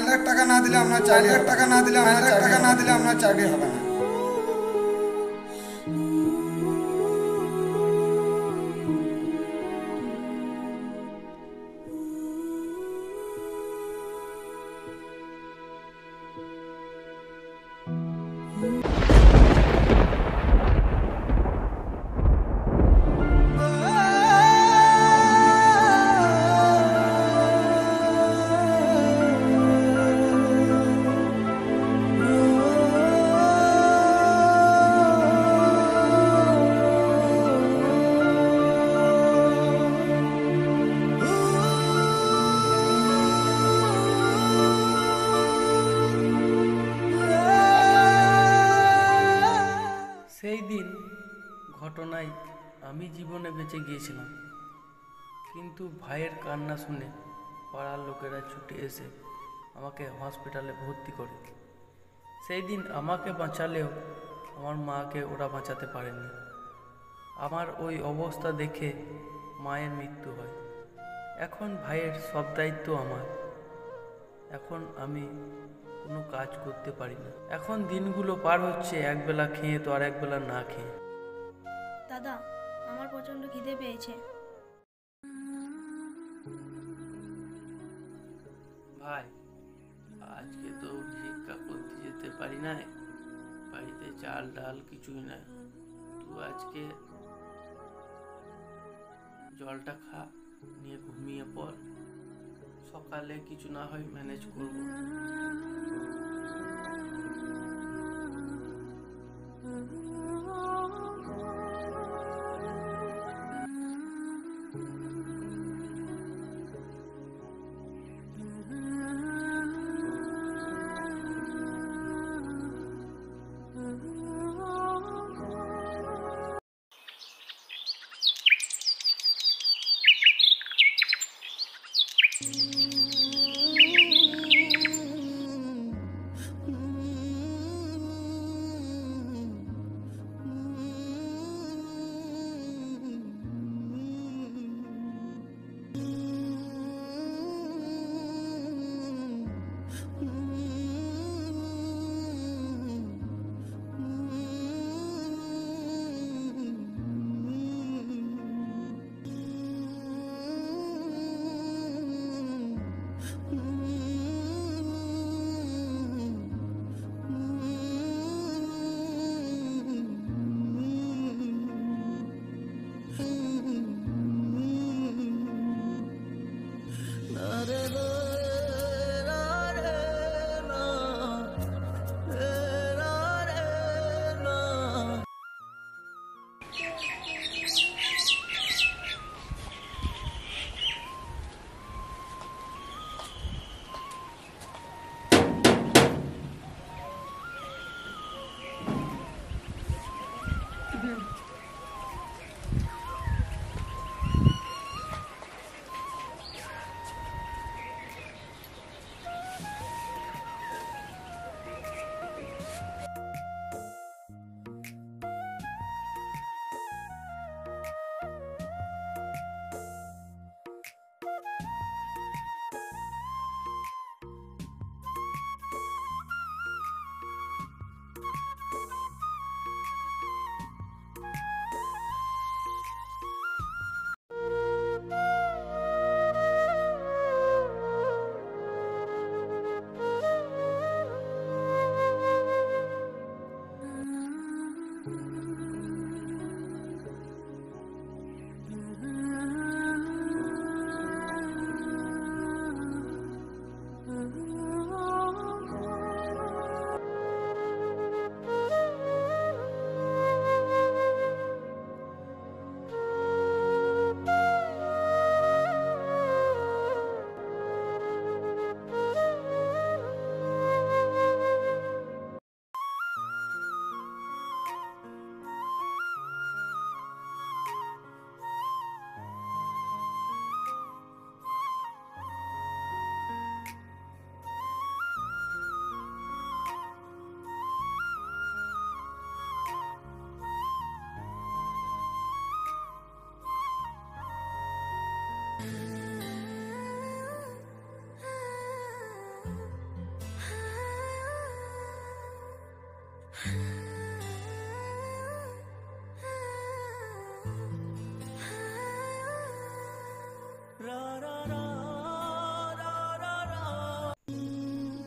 লাখ টাকা না দিলে আপনার 4 লাখ টাকা না দিলে আপনার চাকরি হবে না। সেই দিন ঘটনায় আমি জীবনে বেঁচে গিয়েছিলাম, কিন্তু ভাইয়ের কান্না শুনে পাড়ার লোকেরা ছুটে এসে আমাকে হসপিটালে ভর্তি করে। সেই দিন আমাকে বাঁচালেও আমার মাকে ওরা বাঁচাতে পারেনি। আমার ওই অবস্থা দেখে মায়ের মৃত্যু হয়। এখন ভাইয়ের সব দায়িত্ব আমার। এখন আমি কোনো কাজ করতে পারি না। এখন দিনগুলো পার হচ্ছে একবেলা খেয়ে তো আর একবেলা না খেয়ে। দাদা, আমার প্রচন্ড খিদে পেয়েছে। ভাই, আজকে তো ভিক্ষা করতে যেতে পারি না, বাড়িতে চাল ডাল কিছুই নাই। তুই আজকে জলটা খা, নিয়ে ঘুমিয়ে পড়, সকালে কিছু না হয় ম্যানেজ করব।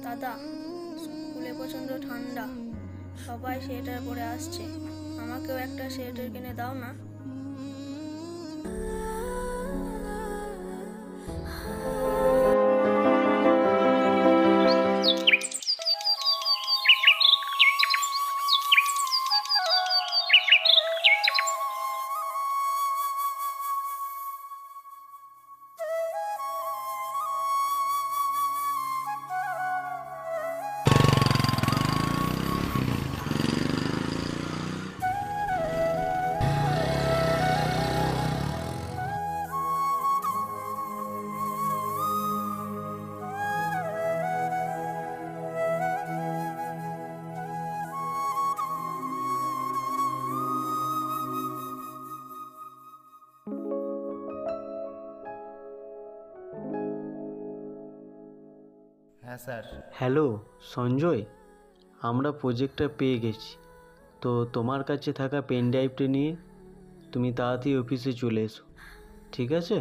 দাদা, স্কুলে প্রচণ্ড ঠান্ডা, সবাই সোয়েটার পরে আসছে, আমাকেও একটা সোয়েটার কিনে দাও না। হ্যাঁ স্যার। হ্যালো সঞ্জয়, আমরা প্রজেক্টটা পেয়ে গেছি। তো তোমার কাছে থাকা পেন ড্রাইভটা নিয়ে তুমি তাড়াতাড়ি অফিসে চলে এসো, ঠিক আছে?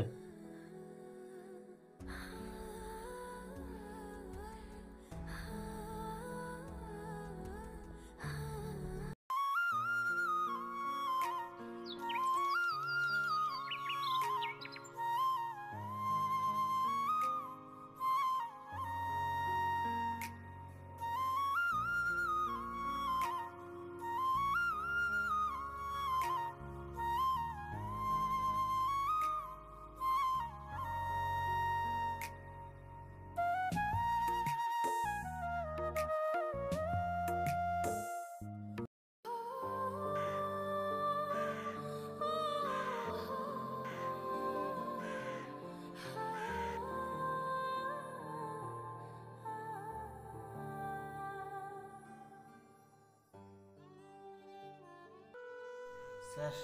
স্যার,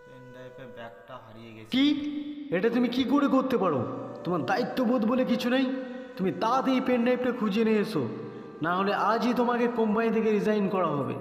পেন ড্রাইভে ব্যাগটা হারিয়ে গেছে। কি? এটা তুমি কি করে করতে পারো? তোমার দায়িত্ববোধ বলে কিছু নেই? তুমি তাড়াতাড়ি পেন ড্রাইভটা খুঁজে নিয়ে এসো, না হলে আজই তোমাকে কোম্পানি থেকে রিজাইন করা হবে।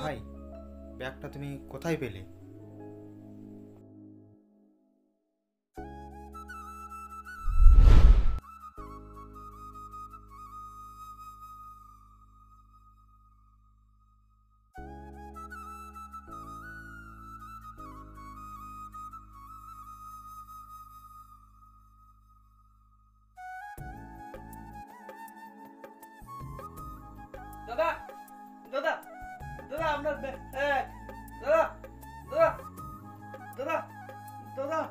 ভাই, ব্যাগটা তুমি কোথায় পেলে? দাদা, দাদা, দাদা, আপনার ব্যাগ, দাদা, দাদা, দাদা, দাদা।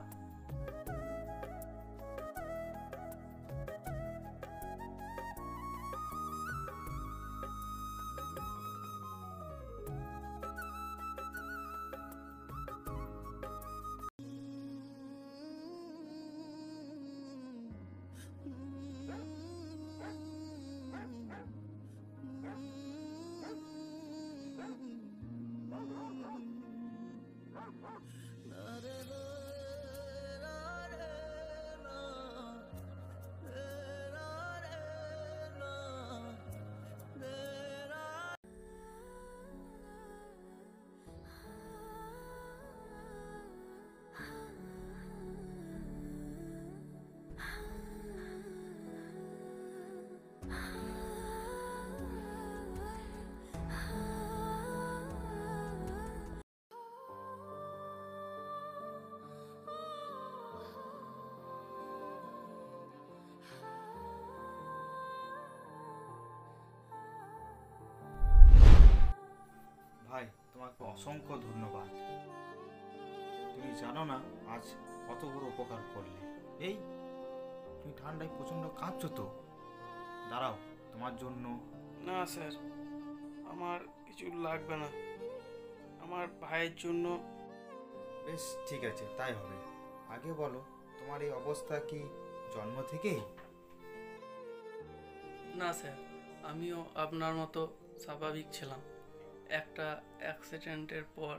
তোমাকে অসংখ্য ধন্যবাদ। তুমি জানো না আজ কত বড় উপকার করলে। এই তুমি ঠান্ডায় প্রচণ্ড কাঁপছো তো, দাঁড়াও তোমার জন্য। না স্যার, আমার কিছু লাগবে না, আমার ভাইয়ের জন্য। বেশ ঠিক আছে, তাই হবে। আগে বলো, তোমার এই অবস্থা কি জন্ম থেকেই? না স্যার, আমিও আপনার মতো স্বাভাবিক ছিলাম। একটা অ্যাক্সিডেন্টের পর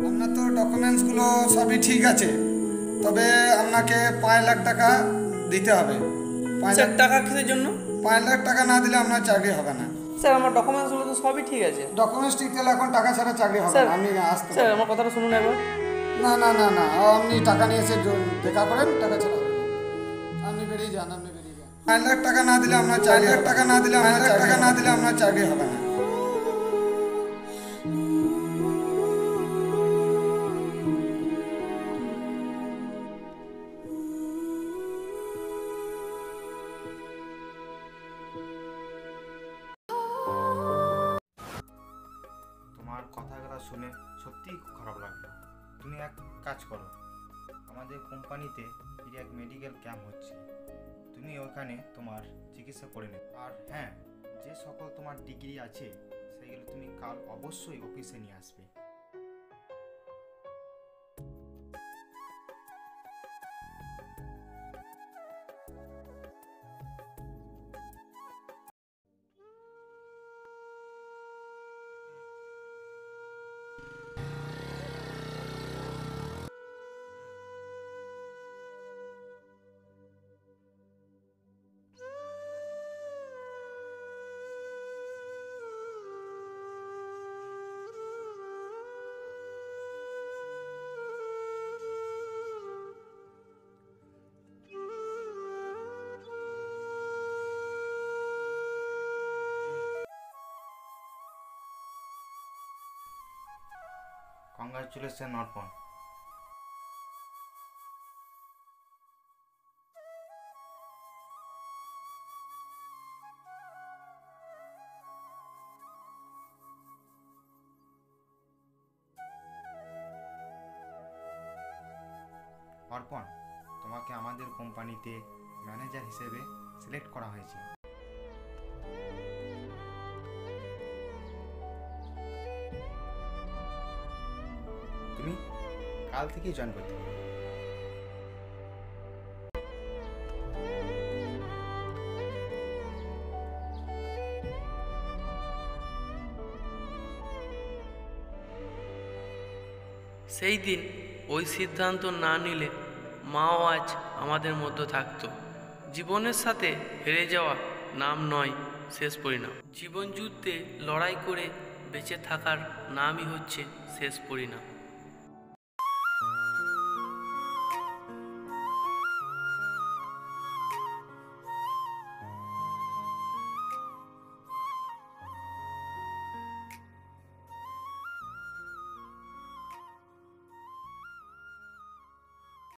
আপনার তো ডকুমেন্টসগুলো সবই ঠিক আছে, তবে আপনাকে 5 লাখ টাকা দিতে হবে। 5 স্যার, লাখ টাকা কিসের জন্য? 5 লাখ টাকা না দিলে আপনার চাকরি হবে না। স্যার, আমার ডকুমেন্টসগুলো তো সবই ঠিক আছে। ডকুমেন্টস ঠিক তাহলে এখন টাকা ছাড়া চাকরি হবে স্যার, না। আপনি আসতে স্যার পারেন। আমার কথাটা শুনুন একবার। না না না না, আপনি টাকা নিয়ে এসে দেখা করেন, টাকা ছাড়া হবে না। আপনি বেরিয়ে যান, আপনি বেরিয়ে যান। 5 লাখ টাকা না দিলে আপনার চাকরি, 5 লাখ টাকা না দিলে আপনার চাকরি হবে না। তোমার কথাগুলো শুনে সত্যিই খুব খারাপ লাগলো। তুমি এক কাজ করো, আমাদের কোম্পানিতে এক মেডিকেল ক্যাম্প হচ্ছে, তুমি ওখানে তোমার চিকিৎসা করে নেবে। আর হ্যাঁ, যে সকল তোমার ডিগ্রি আছে সেইগুলো তুমি কাল অবশ্যই অফিসে নিয়ে আসবে। কংগ্রাচুলেশন অর্পণ। অর্পণ, তোমাকে আমাদের কোম্পানিতে ম্যানেজার হিসেবে সিলেক্ট করা হয়েছে। তুমি কাল থেকেই জয়েন করতে পারো। সেই দিন ওই সিদ্ধান্ত না নিলে মাও আজ আমাদের মধ্যে থাকতো। জীবনের সাথে হেরে যাওয়া নাম নয় শেষ পরিণাম। জীবন যুদ্ধে লড়াই করে বেঁচে থাকার নামই হচ্ছে শেষ পরিণাম।